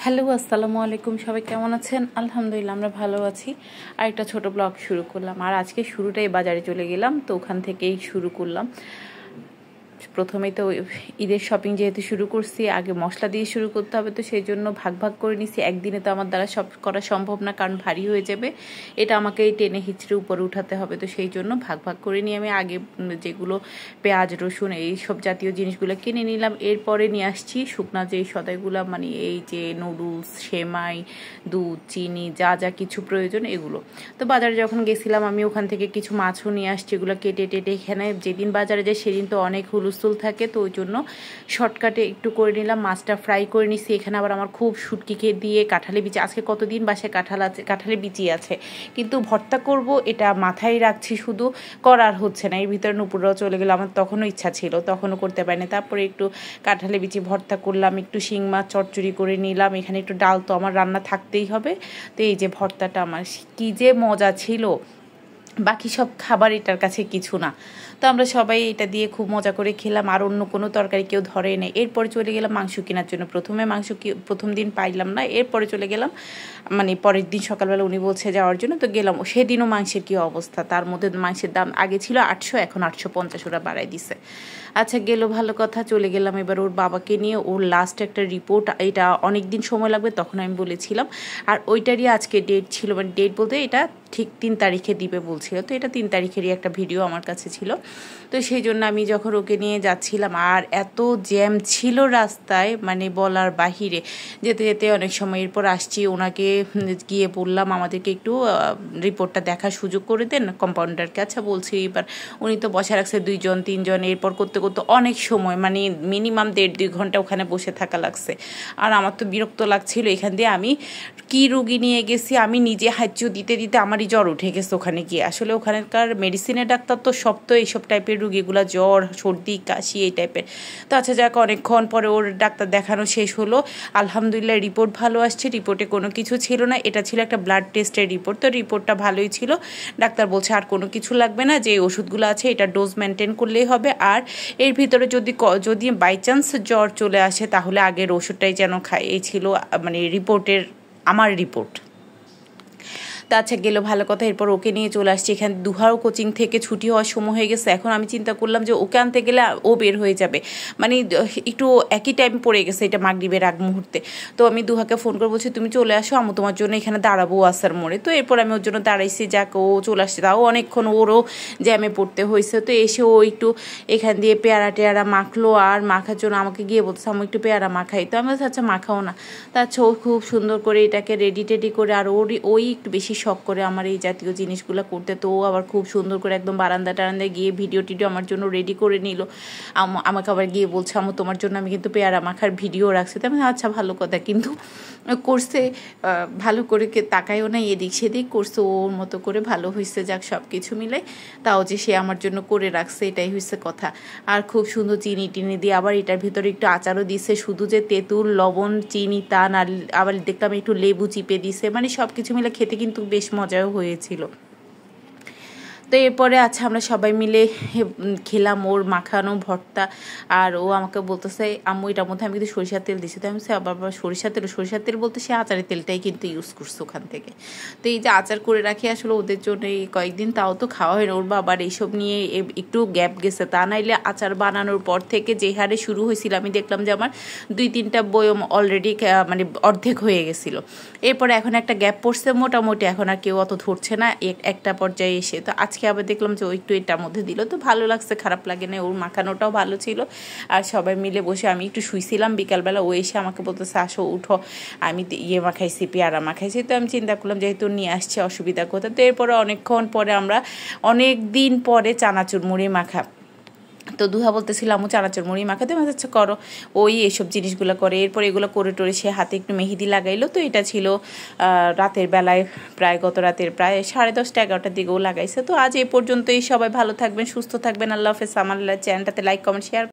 Hello আসসালামু আলাইকুম, সবাই কেমন আছেন? আলহামদুলিল্লাহ আমরা ভালো আছি। আর একটা ছোট ব্লগ শুরু করলাম। আর আজকে শুরুটাই বাজারে চলে গেলাম, তো ওখান থেকেই শুরু করলাম। প্রথমেই তো ঈদের শপিং যেহেতু শুরু করছি, আগে মশলা দিয়ে শুরু করতে হবে, তো সেই জন্য ভাগ ভাগ করে নিছি। একদিনে তো আমার দ্বারা সব করা সম্ভব না, কারণ ভারী হয়ে যাবে। এটা আমাকেই টেনে হিচড়ে উপরে উঠাতে হবে, তো সেই জন্য ভাগ ভাগ করে নিয়ে আমি আগে যেগুলো পেঁয়াজ রসুন এই সব জাতীয় জিনিসগুলো কিনে নিলাম। এরপরে নিয়ে আসছি শুকনা যে সদাইগুলো, মানে এই যে নুডলস, সেমাই, দুধ, চিনি, যা যা কিছু প্রয়োজন এগুলো। তো বাজারে যখন গেছিলাম আমি ওখান থেকে কিছু মাছও নিয়ে আসছি, এগুলো কেটে টেটে এখানে যেদিন বাজারে যায় সেদিন তো অনেক হুলস্থুল থাকে, তো ওই জন্য শর্টকাটে একটু করে নিলাম। মাছটা ফ্রাই করে নিছি। এখানে আবার আমার খুব শুটকি খেয়ে দিয়ে কাঁঠালে বিচি, আজকে কতদিন বাসায় কাঁঠাল আছে, কাঁঠালে বিচি আছে, কিন্তু ভর্তা করব এটা মাথায় রাখছি, শুধু করার হচ্ছে না। এর ভিতরে নুপুররাও চলে গেলো, আমার তখনও ইচ্ছা ছিল, তখনও করতে পারিনি। তারপরে একটু কাঁঠালে বিচি ভর্তা করলাম, একটু শিং মাছ চচ্চড়ি করে নিলাম। এখানে একটু ডাল তো আমার রান্না থাকতেই হবে। তো এই যে ভর্তাটা আমার কি যে মজা ছিল, বাকি সব খাবার এটার কাছে কিছু না। তো আমরা সবাই এটা দিয়ে খুব মজা করে খেলাম। আর অন্য কোনো তরকারি কেউ ধরে নেই। এরপরে চলে গেলাম মাংস কেনার জন্য। প্রথমে মাংস প্রথম দিন পাইলাম না, এরপরে চলে গেলাম, মানে পরের দিন সকালবেলা উনি বলছে যাওয়ার জন্য, তো গেলাম। সেদিনও মাংসের কী অবস্থা, তার মধ্যে মাংসের দাম আগে ছিল 800, এখন 850 ওরা বাড়াই দিছে। আচ্ছা গেল, ভালো কথা। চলে গেলাম এবার ওর বাবাকে নিয়ে। ওর লাস্ট একটা রিপোর্ট, এটা অনেক দিন সময় লাগবে তখন আমি বলেছিলাম। আর ওইটারই আজকে ডেট ছিল, মানে ডেট বলতে এটা ঠিক 3 তারিখে দিবে বলছিল, তো এটা 3 তারিখেরই একটা ভিডিও আমার কাছে ছিল। তো সেই জন্য আমি যখন ওকে নিয়ে যাচ্ছিলাম, আর এত জ্যাম ছিল রাস্তায়, মানে বলার বাহিরে। যেতে যেতে অনেক সময় এরপর আসছি, ওনাকে গিয়ে বললাম আমাদেরকে একটু রিপোর্টটা দেখার সুযোগ করে দেন কম্পাউন্ডারকে। আচ্ছা বলছি, এবার উনি তো বসে রাখছে 2 জন 3 জন, এরপর করতে করতে অনেক সময়, মানে মিনিমাম 1.5-2 ঘন্টা ওখানে বসে থাকা লাগছে। আর আমার তো বিরক্ত লাগছিল। এখান দিয়ে আমি কি রুগী নিয়ে গেছি, আমি নিজে হাঁচু দিতে দিতে আমারই জ্বর উঠে গেছে ওখানে গিয়ে। আসলে ওখানকার মেডিসিনের ডাক্তার তো সব তো এইসব টাইপের রুগীগুলা, জ্বর, সর্দি, কাশি এই টাইপের। তো আচ্ছা যাক, অনেকক্ষণ পরে ওর ডাক্তার দেখানো শেষ হলো। আলহামদুলিল্লাহ রিপোর্ট ভালো আসছে, রিপোর্টে কোনো কিছু ছিল না। এটা ছিল একটা ব্লাড টেস্টের রিপোর্ট, তো রিপোর্টটা ভালোই ছিল। ডাক্তার বলছে আর কোনো কিছু লাগবে না, যে ওষুধগুলো আছে এটা ডোজ মেনটেন করলেই হবে। আর এর ভিতরে যদি বাই চান্স জ্বর চলে আসে তাহলে আগের ওষুধটাই যেন খায়, এই ছিল মানে রিপোর্টের আমার রিপোর্ট। তা আচ্ছা গেলো, ভালো কথা। এরপর ওকে নিয়ে চলে আসছি। এখানে দুহারও কোচিং থেকে ছুটি হওয়ার সময় হয়ে গেছে। এখন আমি চিন্তা করলাম যে ওকে আনতে গেলে ও বের হয়ে যাবে, মানে একটু একই টাইম পড়ে গেছে, এটা মাগরিবের আগ মুহূর্তে। তো আমি দুহাকে ফোন করে বলছি তুমি চলে আসো, আমি তোমার জন্য এখানে দাঁড়াবো আসার মোড়ে। তো এরপর আমি ওর জন্য দাঁড়াইছি, যাক ও চলে আসছে। তাও অনেকক্ষণ ওরও জ্যামে পড়তে হয়েছে। তো এসে ও একটু এখান দিয়ে পেয়ারা টেয়ারা মাখলো, আর মাখার জন্য আমাকে গিয়ে বলছে আমি একটু পেয়ারা মাখাই। তো আমি বলছি আচ্ছা মাখাও না। তা আচ্ছা ও খুব সুন্দর করে এটাকে রেডি টেডি করে, আর ওই একটু বেশি শখ করে আমার এই জাতীয় জিনিসগুলো করতে। তো ও আবার খুব সুন্দর করে একদম বারান্দা টারান্দায় গিয়ে ভিডিও টিডিও আমার জন্য রেডি করে নিল। আমাকে আবার গিয়ে বলছে আমু তোমার জন্য আমি কিন্তু পেয়ারা মাখার ভিডিও রাখছি। তো আমি আচ্ছা ভালো কথা, কিন্তু করছে ভালো করে তাকায়ও না এদিক সেদিক, করছে ওর মতো করে, ভালো হয়েছে। যাক সব কিছু মিলে তাও যে সে আমার জন্য করে রাখছে, এটাই হয়েছে কথা। আর খুব সুন্দর চিনি টিনি দিয়ে, আবার এটার ভিতরে একটু আচারও দিছে, শুধু যে তেঁতুল লবণ চিনি তা না, আবার দেখলাম একটু লেবু চিপে দিছে, মানে সব কিছু মিলে খেতে কিন্তু বেশ মজাও হয়েছিল। তো এরপরে আচ্ছা আমরা সবাই মিলে খেলাম ওর মাখানো ভর্তা। আর ও আমাকে বলতেছে আম্মু এটার মধ্যে আমি কিন্তু সরিষার তেল দিচ্ছি। তো আমি বাবা সরিষার তেল বলতে সে আচারের তেলটাই কিন্তু ইউজ করছে ওখান থেকে। তো এই যে আচার করে রাখি আসলে ওদের জন্য এই কয়েকদিন, তাও তো খাওয়া হয় না। ওর বাবার এইসব নিয়ে একটু গ্যাপ গেছে, তা নাইলে আচার বানানোর পর থেকে যে হারে শুরু হয়েছিল, আমি দেখলাম যে আমার 2-3টা বয়ম অলরেডি মানে অর্ধেক হয়ে গেছিলো। এরপরে এখন একটা গ্যাপ পড়ছে মোটামুটি, এখন আর কেউ অত ধরছে না একটা পর্যায়ে এসে। তো আজকে আবার দেখলাম যে ও একটু এটার মধ্যে দিল, তো ভালো লাগছে, খারাপ লাগে না। ওর মাখানোটাও ভালো ছিল। আর সবাই মিলে বসে আমি একটু শুইছিলাম বিকালবেলা, ও এসে আমাকে বলতেছে আসো উঠো, আমি মাখাইছি, পেয়ারা মাখাইছি। তো আমি চিন্তা করলাম যেহেতু নিয়ে আসছে অসুবিধা কোথায়। তো এরপরে অনেকক্ষণ পরে আমরা অনেক দিন পরে চানাচুর মুড়ি মাখা, তো দুহা বলতেছিলাম ও চানাচুর মুড়ি মাখাতে, আচ্ছা করো, ওই এইসব জিনিসগুলো করে। এরপর এগুলো করে টোরে সে হাতে একটু মেহেদি লাগাইলো। তো এটা ছিল রাতের বেলায়, প্রায় গত রাতের প্রায় 10:30-11টার দিকেও লাগাইছে। তো আজ এই পর্যন্তই। সবাই ভালো থাকবেন, সুস্থ থাকবেন, আল্লাহ হাফেজ। আমার চ্যানেলটাতে লাইক কমেন্ট শেয়ার